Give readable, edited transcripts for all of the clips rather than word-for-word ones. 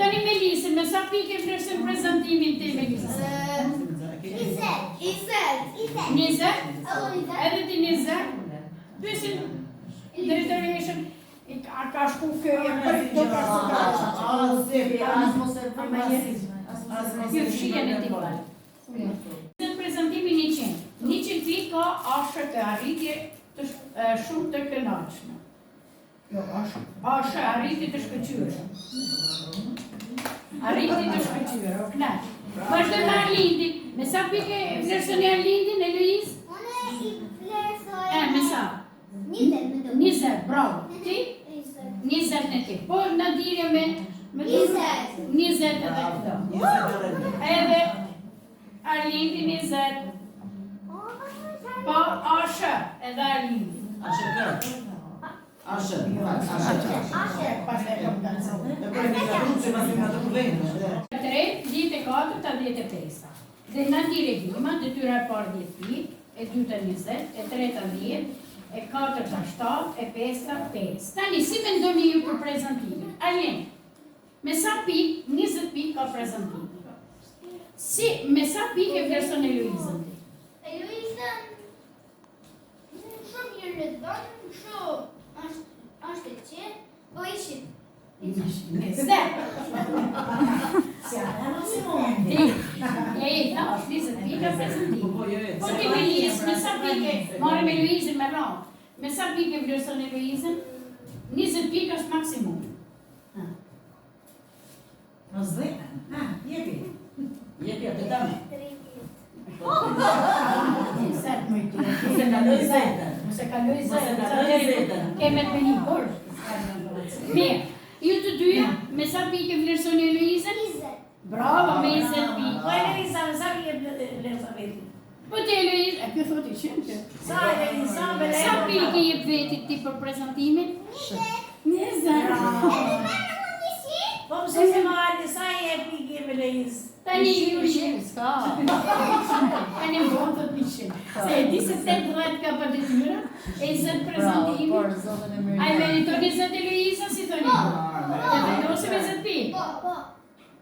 Tani Melisën, me sa pikë vlerëson prezantimin ti Melisë? 20? Edhe ti 20? Pyesin drejtoreshën, a ka shku këja për do ka shkëja në ti parë. Në prezentimin 100 pikë ka ashtë të arritje shumë të kënaqshme. Ashtë arritje të shkëqyre. Arritje të shkëqyre, o knaq. Vazhdo me Arlindin. Me sa pikë vlerësoni Arlindin, Eloise? Unë i vlerësoj... Me sa? 20, bravo. Ti? 20 në ti. Po në dirje me... 20 edhe këto. Edhe Arlindin 20. Po Ashe edhe Arlindin. Ashe. Tre, 14, 15. Dhe në direvima, detyra e parë 10 pikë, e dyta 20, e treta 10, e katërta 7, e pesta 5. Tani, si mendoni ju për prezantimin? Arlen, me sa pikë, 20 pikë ka prezantimin. Me sa pikë e vlerëson Eloizën ti? Eloizën, shumë një rëdhën, shumë është të qenë, po ishit. 20. Se është 20 pikë e prezantimin. Po ti Melisë, me sa pikë, marrë me Eloizën me radhë. Me sa pikë e vlerëson Eloizën? 20 pikë është maksimum. Jepi atë dame. Sert më i tjë. Se kaloj zetën. Keme të një borë. Mirë, ju të dyja, me sa pikë e vlerësoni Eloizën? 20. Bravo, me 20 pikë. Po Elisa, me sa pikë vlerëson vetin? Po të Eloizë, e kjo thot i qënë. Sa Elisa, Sa pikë i jep vetit ti për prezantimin? 20. Po mëse se ma alë, sa i e pikë e me Elisa? Tani ju shqipë. Tani më bëhën të pishin. Se e di se 8 ka për detyra, e 20 prezantimi. A i meriton 20 Eloizën, si të një? E vendosi me 20 pikë. Po.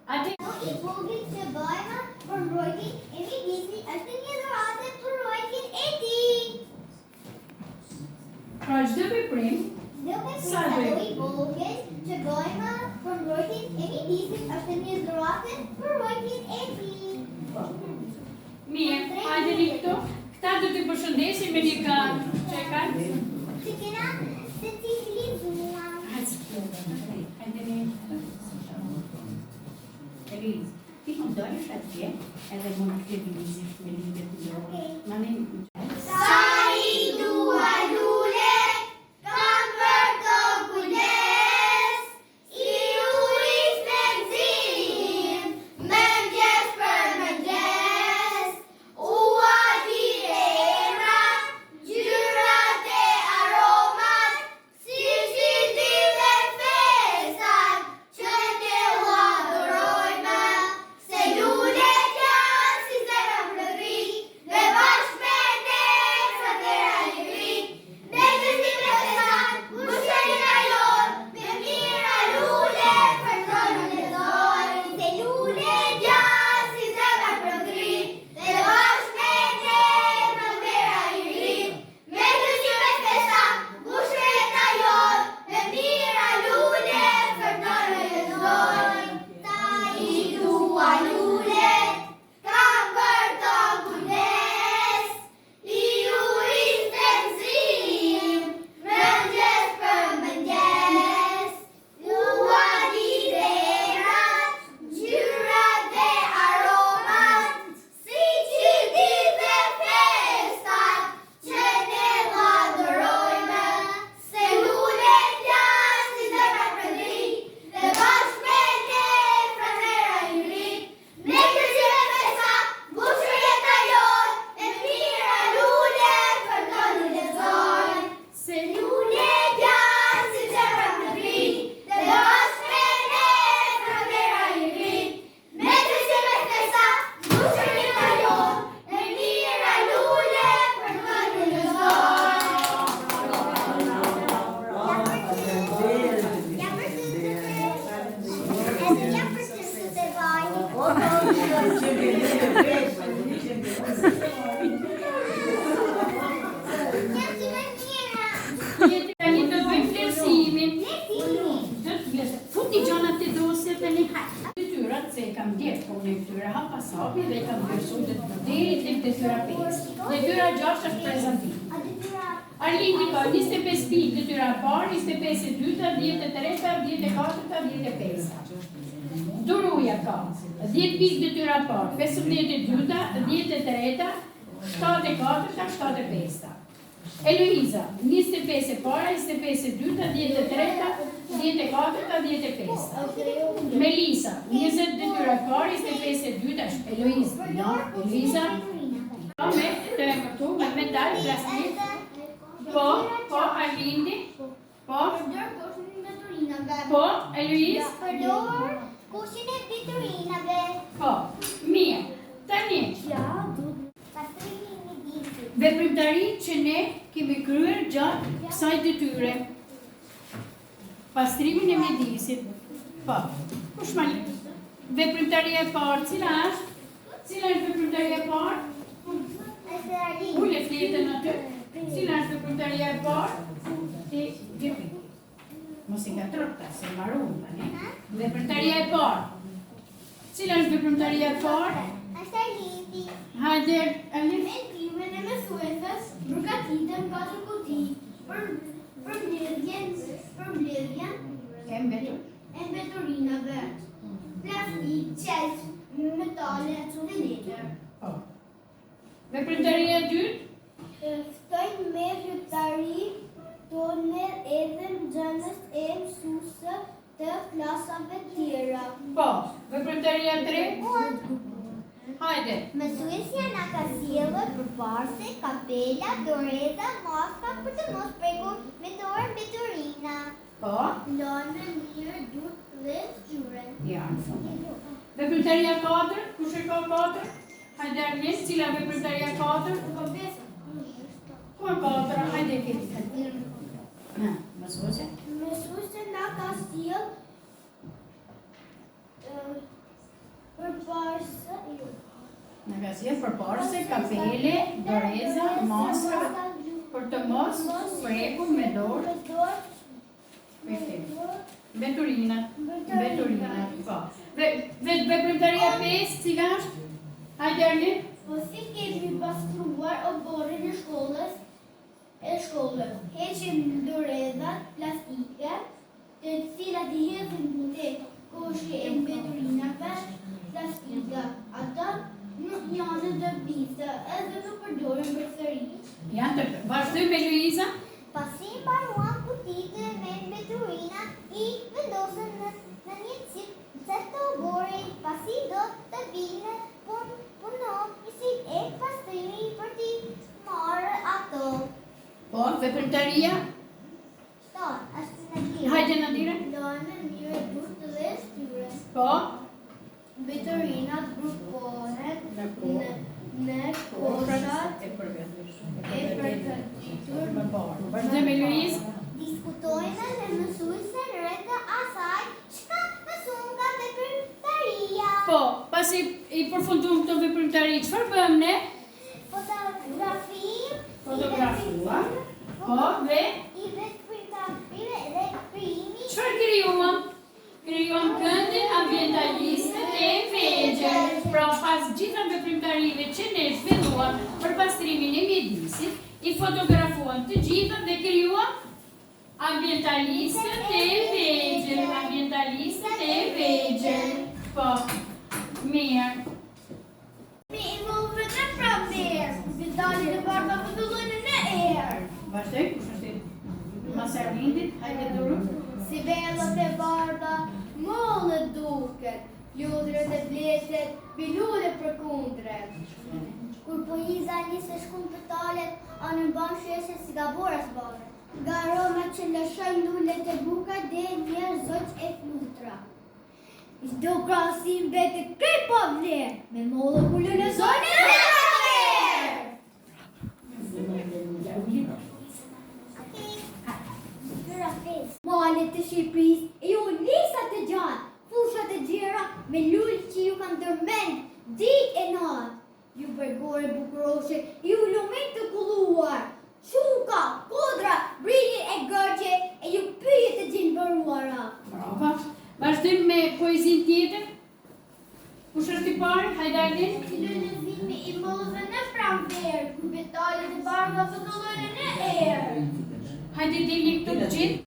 Ati? I vogël që bëjmë për mbrojtjen e mjedisit është një dhuratë për mbrojtjen e tij. Pra çdo veprim, I vogël që bëjmë për mbrojtjen e mjedisit është një dhuratë për mbrojtjen e tij. mirë, hajde një këto. Këta do t'i përshëndesim me një kanë. Që e kanë? Që kena të ciklizuar. Hajde një. Elizë, ti më dojsh atje, edhe më në këtë vizisht me lidhe të gjokë. Ma në Sa i dua lule, kam për të kujdes, i uris me gzim, me gjes për me gjes, ua di e emrat, gjyrat e aromat, si shqitim dhe festat, që te uadorojme, se lulet janë si zemra plëri, dhe bashkë me te detyra 5. Detyra 6 është prezantim. A detyra Arlindi ka 25 pikë detyra e parë, 25 e dyta, 10 e treta, 10 e katërta, 10 e pesta. Duruja ka 10 pikë detyra e parë, 15 e dyta, 10 e treta, 7 e katërta, 7 e pesta. Eloiza, 25 e para, 25 e dyta, 10 e treta, 10 e katërta, 10 e pesta. Melisa, 20 detyra e parë, 25 e dyta, Eloiza, no, Eloiza, me të këtu, me metal, plastik. Po, Arlindi. Po, Përdor kushin e veturinave. po, Eloiz. Përdor kushin e veturinave. Po, mirë. Tani, Pastrimi i mjedisit. veprimtarinë që ne kemi kryer gjatë kësaj detyre. Pastrimin e mjedisit. Po, kush ma le? Veprimtaria e parë, cila është? Cila është veprimtaria e parë? Është Arlindi. Ule fletën aty. Cila është veprimtaria e parë? Ti vjepi. Mos i ngatrota, se mbaron tani. Veprimtaria e parë. Cila është veprimtaria e parë? Është Arlindi. Hajde, Alif. Mendimin e mësuesës përgatitën 4 kuti për mbledhjen E mbetur. e veturinave. Plastik, qelç, metale dhe letër. Po. Veprimtaria e dytë? Ftojnë me veprimtari tonë edhe nxënës e mësuesë të klasave tjera. Po. Veprimtaria e tretë? Hajde. Mësuesja na ka sjellur përparse, kapela, doreza, maska për të mos prekur me dorë veturina. Po. Lënë mirë dur dhe zgjuren. Ja. Veprimtaria e katërt? Kush e ka katër? Hajde Arlin, cila veprimtaria e katërt? Ku e katëra? Hajde këtë. Na, mësuesja. Mësuesja na ka sjell përparse, Në ka sjell përparse, kapele, doreza, maska, për të mos prekur me dorë. Veturinat. Veturinat, po. Veprimtaria 5, cila është? Hajde Arlin. Po si kemi pastruar oborrin e shkollës, heqim dorezat plastike, të cilat I hedhin te koshi e veturinave plastike. Ata nuk janë të biste, edhe nuk përdoren përsëri. Ja, të vazhdojmë me Luiza. Pasi mbaruan kutitë me veturina, I vendosën në një cep të oborrit, pasi do të vinë punonjësi e pastrimi për t'i marrë ato. Po, veprimtaria. Është Nadira. Hajde Nadira. Lënë mirë durt dhe shtyren. Po. Veturinat grupohen në koshat Koshat e përgatitur. Vazhdojmë me Luiz. diskutojnë dhe mësuesen rreth asaj çka mësuan nga veprimtaria. Po, pasi I përfunduam këto veprimtari, çfarë bëjmë ne? Fotografua. Po, dhe I veprimtarive dhe primi. çfarë krijuam? Krijuam këndin ambientaliste e vegjël. Pra, pas gjitha veprimtarive që ne zhvilluam për pastrimin e mjedisit, I fotografuam të gjitha dhe krijuam ambientalistët e vegjël. Ambientalistët e vegjël. Po, mirë. Mi involve në pramer. Vitali dhe barba pëtëllojnë në erë. Vazhdoj, kush është mas Arlindit? Hajde Duru. Si vellat e barba, mollë duket. Lodrët e bletet, bilule për kundret. Kur po Iza nisë shkun për talet, anë ban sheshe si gaboras bare. Nga aroma që lëshojnë lullet e buka dhe njerë zoq e flutra. Çdo krahasim vete krej pa vlerë, me mollë kullën e zonë e vlerë. Malet të Shqipërisë e ju nisat e gjatë, fushat e gjera me lullë që ju kanë tërmend ditë e natë. Ju bërgore bukuroshe, ju lumin të kulluar, quka, kodra, brilje e gërgje e ju pyje të gjinë bëruara. Brava. Vazhdojmë me poezin tjetër. Kush është I parë? Hajde Arlin. Lënë vinë Mi I mollëve në pranverë, kur betalet e bardha fëtëllojnë në erë. Hajde dini këtu të gjithë.